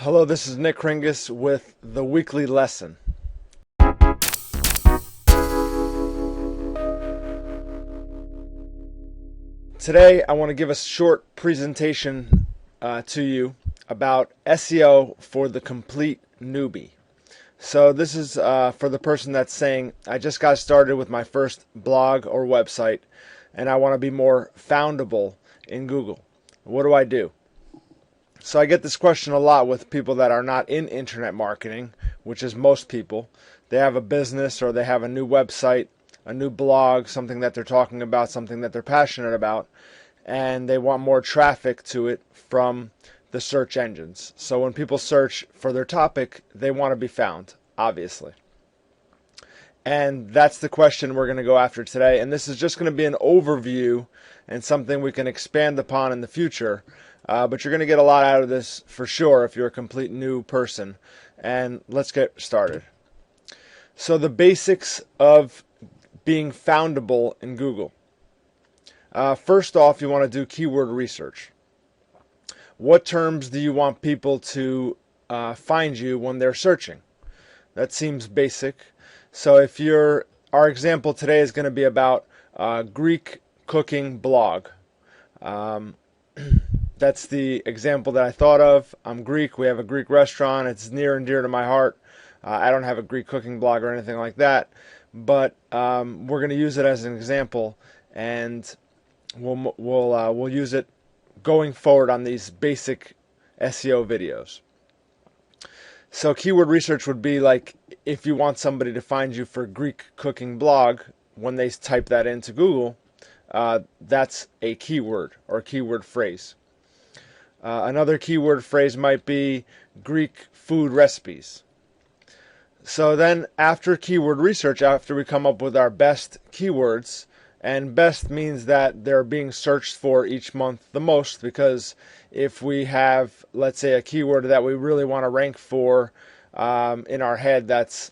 Hello, this is Nick Kringus with the weekly lesson. Today I want to give a short presentation to you about SEO for the complete newbie. So this is for the person that's saying, I just got started with my first blog or website and I want to be more foundable in Google. What do I do? So I get this question a lot with people that are not in internet marketing, which is most people. They have a business or they have a new website, a new blog, something that they're talking about, something that they're passionate about, and they want more traffic to it from the search engines. So when people search for their topic, they want to be found, obviously. And that's the question we're going to go after today. And this is just going to be an overview and something we can expand upon in the future. But you're going to get a lot out of this for sure if you're a complete new person. And let's get started. So the basics of being foundable in Google. First off, you want to do keyword research. What terms do you want people to find you when they're searching? That seems basic. So if our example today is going to be about Greek cooking blog. That's the example that I thought of. I'm Greek. We have a Greek restaurant. It's near and dear to my heart. I don't have a Greek cooking blog or anything like that, but we're going to use it as an example, and we'll use it going forward on these basic SEO videos. So keyword research would be like if you want somebody to find you for Greek cooking blog, when they type that into Google, that's a keyword or keyword phrase. Another keyword phrase might be Greek food recipes. So then after keyword research, after we come up with our best keywords, and best means that they're being searched for each month the most, because if we have, let's say, a keyword that we really want to rank for in our head, that's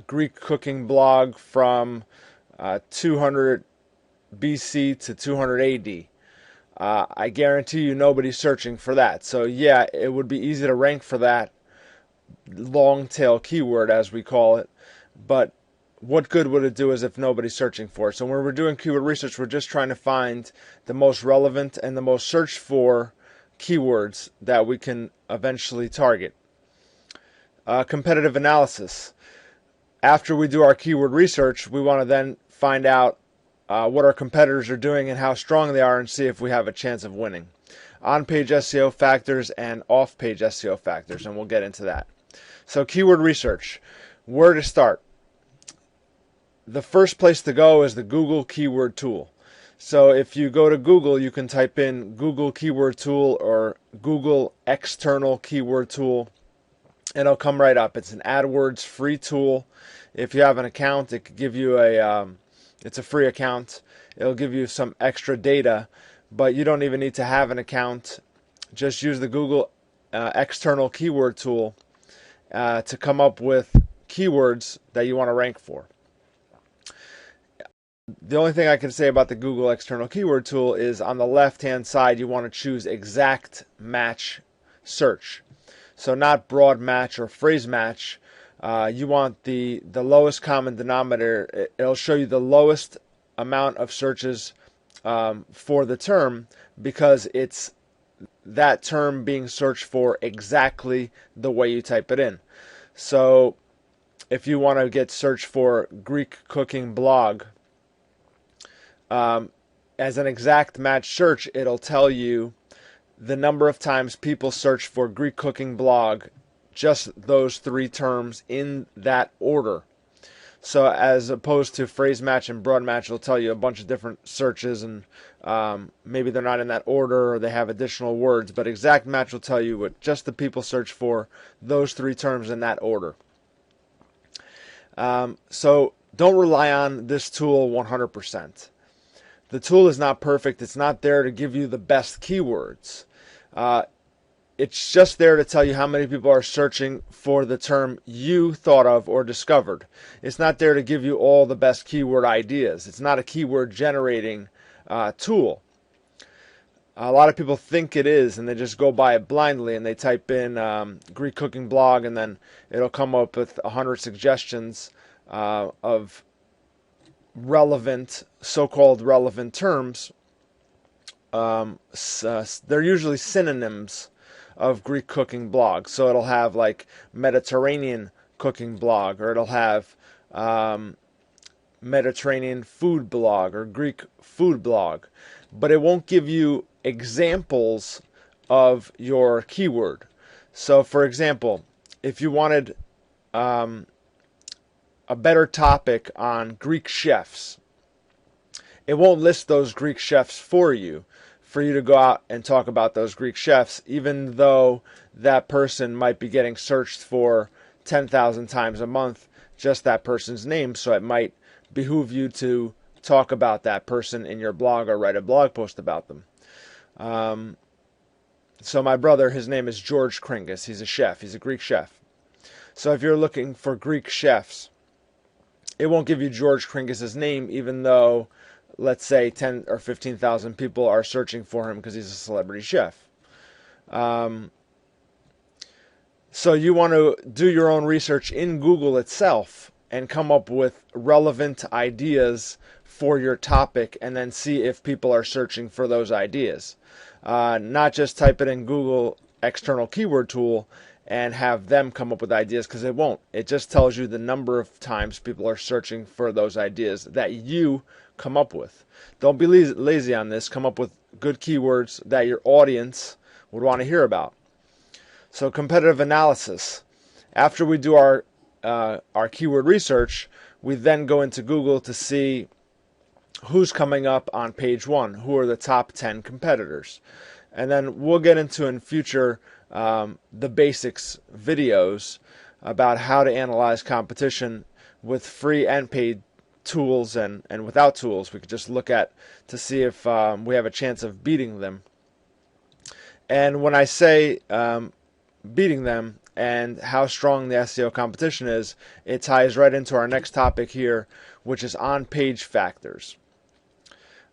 Greek cooking blog from 200 BC to 200 AD. I guarantee you nobody's searching for that. So yeah, it would be easy to rank for that long tail keyword, as we call it. But what good would it do is if nobody's searching for it? So when we're doing keyword research, we're just trying to find the most relevant and the most searched for keywords that we can eventually target. Competitive analysis. After we do our keyword research, we want to then find out what our competitors are doing and how strong they are, and see if we have a chance of winning. On-page SEO factors and off-page SEO factors, and we'll get into that. So keyword research, where to start? The first place to go is the Google Keyword Tool. So if you go to Google, you can type in Google Keyword Tool or Google External Keyword Tool, and it'll come right up. It's an AdWords free tool. If you have an account, it could give you it's a free account. It'll give you some extra data, but you don't even need to have an account. Just use the Google External Keyword Tool to come up with keywords that you want to rank for. The only thing I can say about the Google External Keyword Tool is on the left-hand side, you want to choose exact match search. So not broad match or phrase match. You want the lowest common denominator. It'll show you the lowest amount of searches for the term, because it's that term being searched for exactly the way you type it in. So if you want to get searched for Greek cooking blog, as an exact match search, it'll tell you the number of times people search for Greek cooking blog, just those three terms in that order. So as opposed to phrase match and broad match, it'll tell you a bunch of different searches, and maybe they're not in that order or they have additional words, but exact match will tell you what just the people search for, those three terms in that order. So don't rely on this tool 100%. The tool is not perfect. It's not there to give you the best keywords. It's just there to tell you how many people are searching for the term you thought of or discovered. It's not there to give you all the best keyword ideas. It's not a keyword generating tool. A lot of people think it is, and they just go by it blindly, and they type in Greek cooking blog, and then it'll come up with 100 suggestions of relevant, so-called relevant terms. They're usually synonyms of Greek cooking blog. So it'll have like Mediterranean cooking blog, or it'll have Mediterranean food blog or Greek food blog, but it won't give you examples of your keyword. So, for example, if you wanted a better topic on Greek chefs, it won't list those Greek chefs for you to go out and talk about those Greek chefs, even though that person might be getting searched for 10,000 times a month, just that person's name. So it might behoove you to talk about that person in your blog or write a blog post about them. So my brother, his name is George Kringas. He's a chef. He's a Greek chef. So if you're looking for Greek chefs, it won't give you George Kringas' name, even though, let's say, 10 or 15,000 people are searching for him because he's a celebrity chef. So you want to do your own research in Google itself and come up with relevant ideas for your topic, and then see if people are searching for those ideas. Not just type it in Google external keyword tool and have them come up with ideas, because it won't. It just tells you the number of times people are searching for those ideas that you come up with. Don't be lazy on this. Come up with good keywords that your audience would want to hear about. So competitive analysis. After we do our keyword research, we then go into Google to see who's coming up on page 1, who are the top 10 competitors. And then we'll get into in future the basics videos about how to analyze competition with free and paid tools, and without tools. We could just look at to see if we have a chance of beating them. And when I say beating them and how strong the SEO competition is, it ties right into our next topic here, which is on-page factors.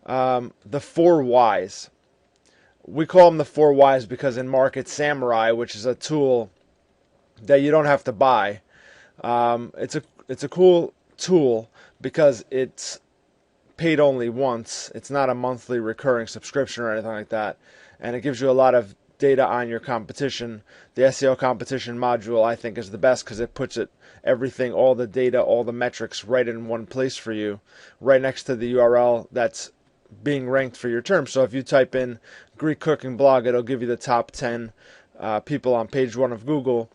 The 4 whys. We call them the 4 whys because in Market Samurai, which is a tool that you don't have to buy, it's a cool tool because it's paid only once. It's not a monthly recurring subscription or anything like that, and it gives you a lot of data on your competition. The SEO competition module, I think, is the best because it puts everything, all the data, all the metrics right in one place for you, right next to the URL that's being ranked for your term. So if you type in Greek cooking blog, it'll give you the top 10 people on page 1 of Google,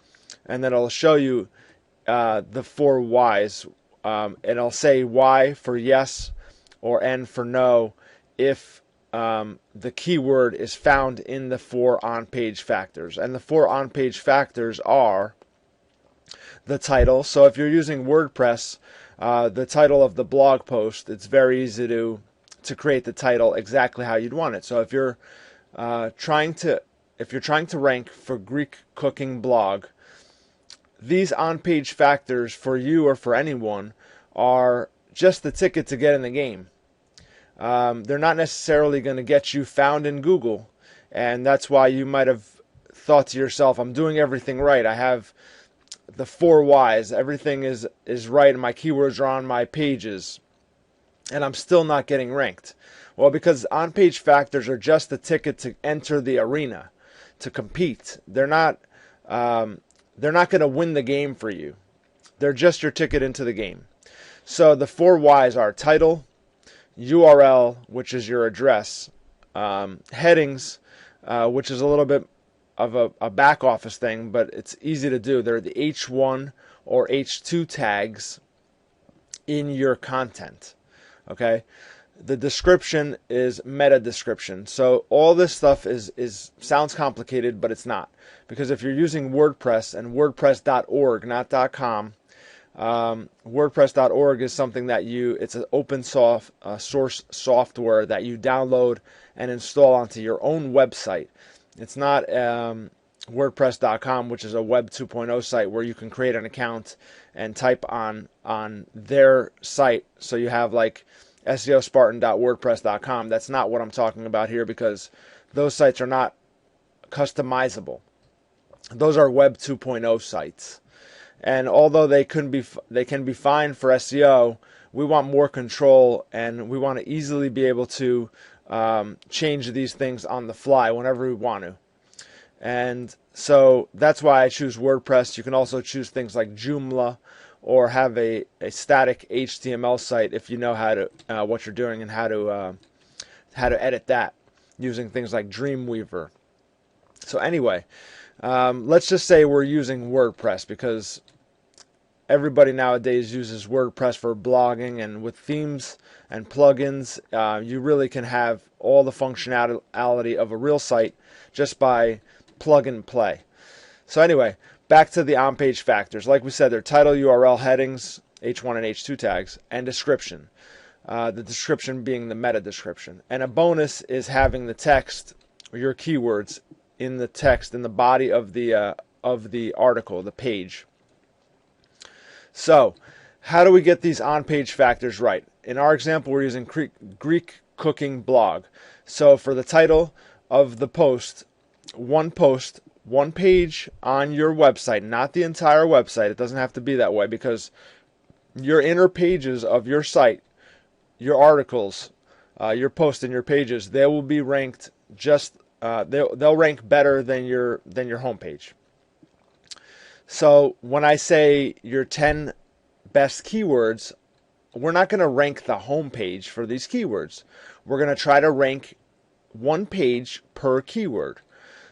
and then it'll show you the 4 whys. And it'll say Y for yes or N for no if the keyword is found in the 4 on-page factors. And the 4 on-page factors are the title. So if you're using WordPress, the title of the blog post, it's very easy to create the title exactly how you'd want it. So if you're trying to rank for Greek cooking blog, these on-page factors for you or for anyone are just the ticket to get in the game. They're not necessarily going to get you found in Google, and that's why you might have thought to yourself, I'm doing everything right. I have the 4 whys. Everything is right, and my keywords are on my pages, and I'm still not getting ranked. Well, because on-page factors are just the ticket to enter the arena, to compete. They're not going to win the game for you. They're just your ticket into the game. So the 4 whys are title, URL, which is your address, headings, which is a little bit of a back office thing, but it's easy to do. They're the H1 or H2 tags in your content. Okay, the description is meta description. So all this stuff is sounds complicated, but it's not, because if you're using WordPress and WordPress.org, not .com, WordPress.org is something that it's an open source software that you download and install onto your own website. It's not WordPress.com, which is a Web 2.0 site where you can create an account and type on their site. So you have like SEOspartan.wordpress.com. That's not what I'm talking about here, because those sites are not customizable. Those are Web 2.0 sites. And although they can be fine for SEO, we want more control, and we want to easily be able to change these things on the fly whenever we want to. And so that's why I choose WordPress. You can also choose things like Joomla, or have a static HTML site if you know how to what you're doing and how to edit that using things like Dreamweaver. So anyway, let's just say we're using WordPress, because everybody nowadays uses WordPress for blogging, and with themes and plugins, you really can have all the functionality of a real site just by plug and play. So anyway, back to the on-page factors. Like we said, they're title, URL, headings, H1 and H2 tags, and description. The description being the meta description. And a bonus is having the text, or your keywords, in the text, in the body of the article, the page. So, how do we get these on-page factors right? In our example, we're using Greek cooking blog. So for the title of the post, one page on your website, not the entire website. It doesn't have to be that way, because your inner pages of your site, your articles, your posts and your pages, they will be ranked they'll rank better than your homepage. So when I say your 10 best keywords, we're not going to rank the homepage for these keywords. We're going to try to rank one page per keyword.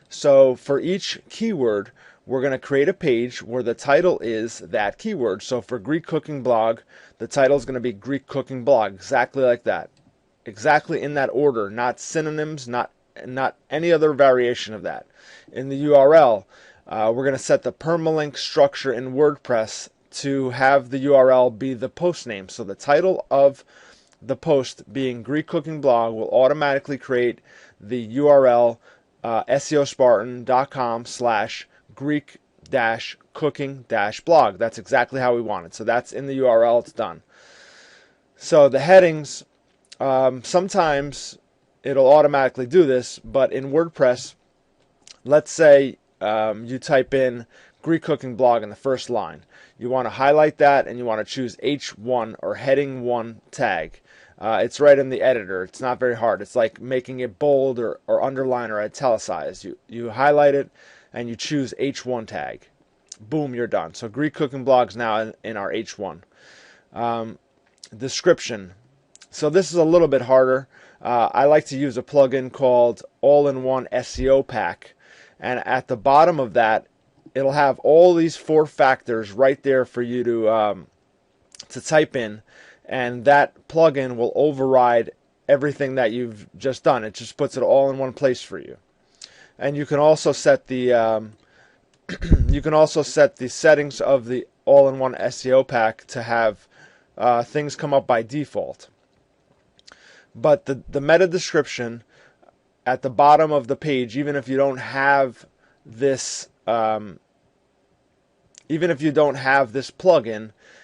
So for each keyword, we're going to create a page where the title is that keyword. So for Greek cooking blog, the title is going to be Greek cooking blog, exactly like that. Exactly in that order, not synonyms, not any other variation of that. In the URL, we're going to set the permalink structure in WordPress to have the URL be the post name. So the title of the post being Greek cooking blog will automatically create the URL SEOspartan.com/Greek-cooking-blog. That's exactly how we want it. So that's in the URL. It's done. So the headings, sometimes it'll automatically do this, but in WordPress, let's say you type in Greek cooking blog in the first line. You want to highlight that, and you want to choose H1 or heading 1 tag. It's right in the editor. It's not very hard. It's like making it bold or underline or italicized. You highlight it and you choose H1 tag. Boom, you're done. So Greek cooking blogs now in our H1. Description. So this is a little bit harder. I like to use a plugin called All-in-One SEO Pack. And at the bottom of that, it'll have all these 4 factors right there for you to type in. And that plugin will override everything that you've just done. It just puts it all in one place for you. And you can also set the settings of the all-in-one SEO pack to have things come up by default. But the meta description at the bottom of the page, even if you don't have this plugin,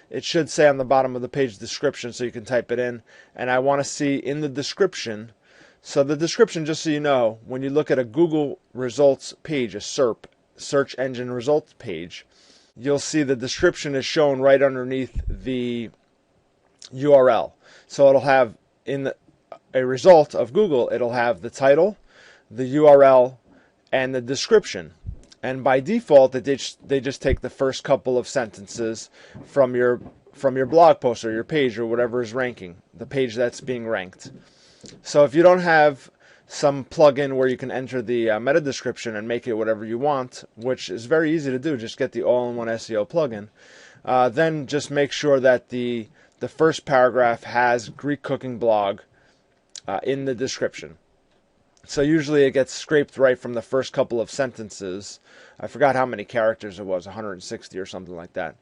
it should say on the bottom of the page description, so you can type it in. And I want to see in the description. So the description, just so you know, when you look at a Google results page, a SERP, search engine results page, you'll see the description is shown right underneath the URL. So it'll have a result of Google, it'll have the title, the URL, and the description. And by default, they just take the first couple of sentences from your blog post or your page or whatever is ranking, the page that's being ranked. So if you don't have some plugin where you can enter the meta description and make it whatever you want, which is very easy to do, just get the all-in-one SEO plugin, then just make sure that the first paragraph has Greek cooking blog in the description. So usually it gets scraped right from the first couple of sentences. I forgot how many characters it was, 160 or something like that.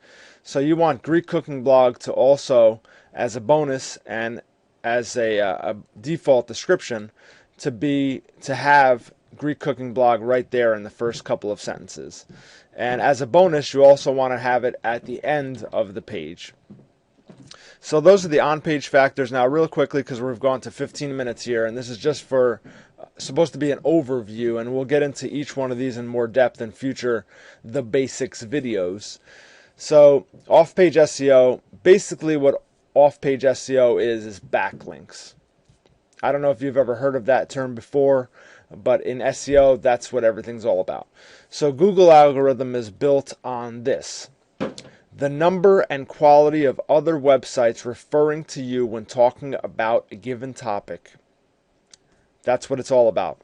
So you want Greek cooking blog to also, as a bonus and as a default description, to have Greek cooking blog right there in the first couple of sentences. And as a bonus, you also want to have it at the end of the page. So those are the on-page factors. Now, real quickly, because we've gone to 15 minutes here, and this is just for supposed to be an overview, and we'll get into each one of these in more depth in future The Basics videos. So off-page SEO, basically what off-page SEO is backlinks. I don't know if you've ever heard of that term before, but in SEO, that's what everything's all about. So Google algorithm is built on this: the number and quality of other websites referring to you when talking about a given topic. That's what it's all about.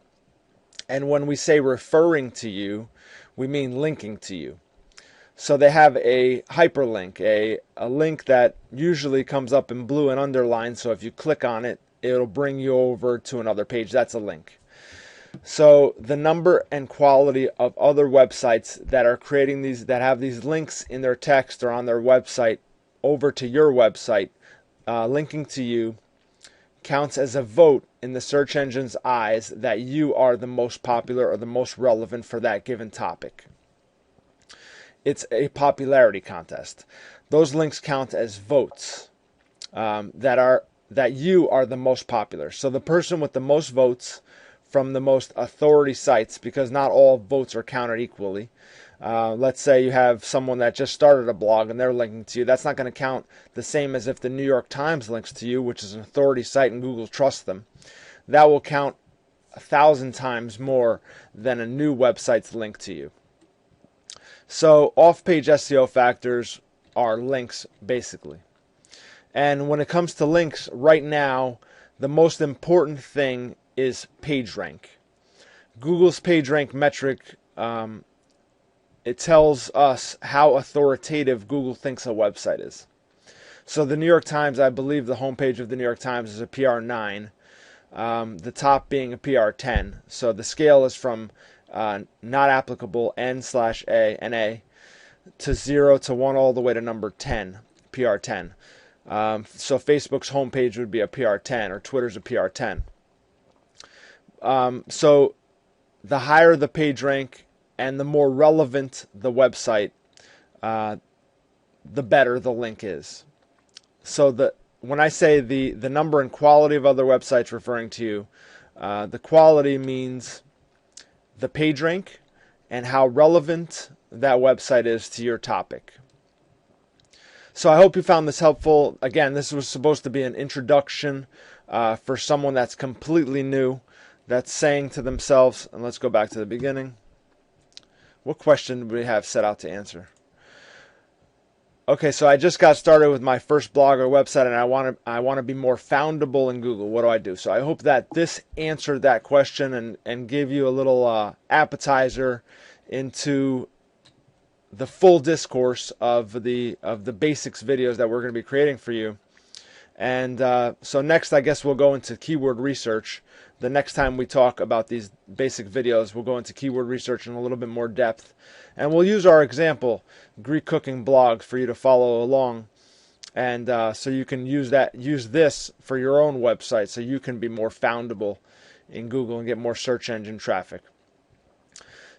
And when we say referring to you, we mean linking to you. So they have a hyperlink, a link that usually comes up in blue and underlined. So if you click on it, it'll bring you over to another page. That's a link. So the number and quality of other websites that are creating these, that have these links in their text or on their website over to your website, linking to you, counts as a vote in the search engine's eyes that you are the most popular or the most relevant for that given topic. It's a popularity contest. Those links count as votes that you are the most popular. So the person with the most votes from the most authority sites, because not all votes are counted equally. Let's say you have someone that just started a blog and they're linking to you. That's not going to count the same as if the New York Times links to you, which is an authority site and Google trusts them. That will count 1,000 times more than a new website's link to you. So off-page SEO factors are links, basically. And when it comes to links, right now, the most important thing is PageRank. Google's PageRank metric, it tells us how authoritative Google thinks a website is. So the New York Times, I believe the homepage of the New York Times is a PR9, the top being a PR10. So the scale is from not applicable, N/A, NA, to 0 to 1 all the way to number 10, PR10. So Facebook's homepage would be a PR10 or Twitter's a PR10. So the higher the page rank and the more relevant the website, the better the link is. So when I say the number and quality of other websites referring to you, the quality means the page rank and how relevant that website is to your topic. So I hope you found this helpful. Again, this was supposed to be an introduction for someone that's completely new, that's saying to themselves, and let's go back to the beginning. What question do we have set out to answer? Okay, so I just got started with my first blog or website, and I want to be more foundable in Google. What do I do? So I hope that this answered that question and gave you a little appetizer into the full discourse of the basics videos that we're going to be creating for you. And so next, I guess we'll go into keyword research. The next time we talk about these basic videos, we'll go into keyword research in a little bit more depth. And we'll use our example, Greek cooking blog, for you to follow along. And so you can use this for your own website so you can be more foundable in Google and get more search engine traffic.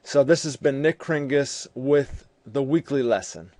So this has been Nick Kringus with the weekly lesson.